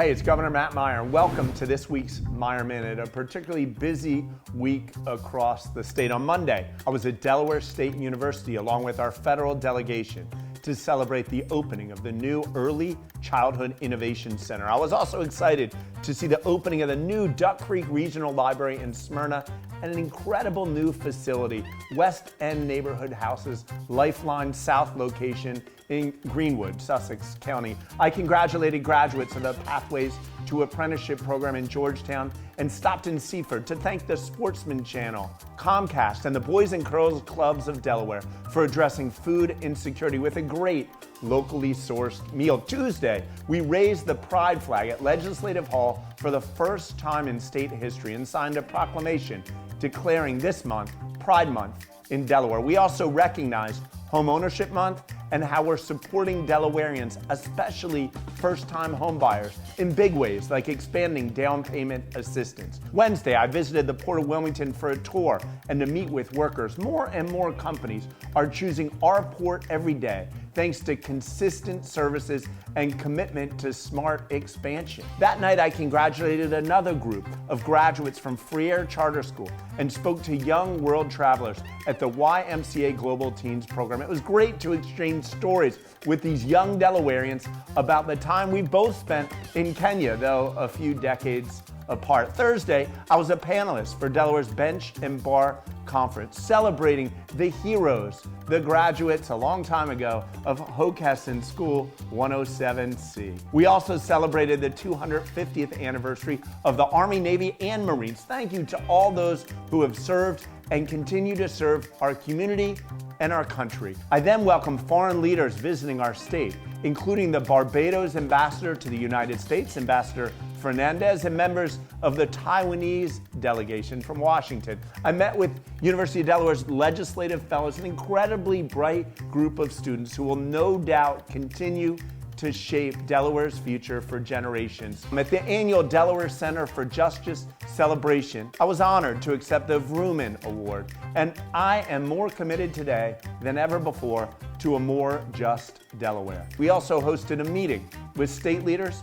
Hey, it's Governor Matt Meyer. Welcome to this week's Meyer Minute, a particularly busy week across the state. On Monday, I was at Delaware State University along with our federal delegation to celebrate the opening of the new Early Childhood Innovation Center. I was also excited to see the opening of the new Duck Creek Regional Library in Smyrna and an incredible new facility, West End Neighborhood Houses Lifeline South location in Greenwood, Sussex County. I congratulated graduates of the Pathways to Apprenticeship program in Georgetown and stopped in Seaford to thank the Sportsman Channel, Comcast, and the Boys and Girls Clubs of Delaware for addressing food insecurity with a great locally sourced meal. Tuesday, we raised the pride flag at Legislative Hall for the first time in state history and signed a proclamation declaring this month Pride Month in Delaware. We also recognized Home Ownership Month and how we're supporting Delawareans, especially first-time homebuyers, in big ways like expanding down payment assistance. Wednesday, I visited the Port of Wilmington for a tour and to meet with workers. More and more companies are choosing our port every day thanks to consistent services and commitment to smart expansion. That night, I congratulated another group of graduates from Free Air Charter School and spoke to young world travelers at the YMCA Global Teens program. It was great to exchange stories with these young Delawareans about the time we both spent in Kenya, though a few decades apart. Thursday, I was a panelist for Delaware's Bench and Bar Conference, celebrating the heroes, the graduates a long time ago of Hockessin School 107C. We also celebrated the 250th anniversary of the Army, Navy, and Marines. Thank you to all those who have served and continue to serve our community and our country. I then welcomed foreign leaders visiting our state, including the Barbados ambassador to the United States, Ambassador Fernandez, and members of the Taiwanese delegation from Washington. I met with University of Delaware's legislative fellows, an incredibly bright group of students who will no doubt continue to shape Delaware's future for generations. At the annual Delaware Center for Justice celebration, I was honored to accept the Vrooman Award, and I am more committed today than ever before to a more just Delaware. We also hosted a meeting with state leaders,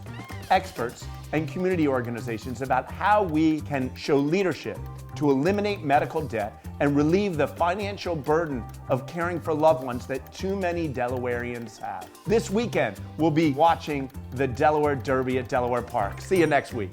experts, and community organizations about how we can show leadership to eliminate medical debt and relieve the financial burden of caring for loved ones that too many Delawareans have. This weekend, we'll be watching the Delaware Derby at Delaware Park. See you next week.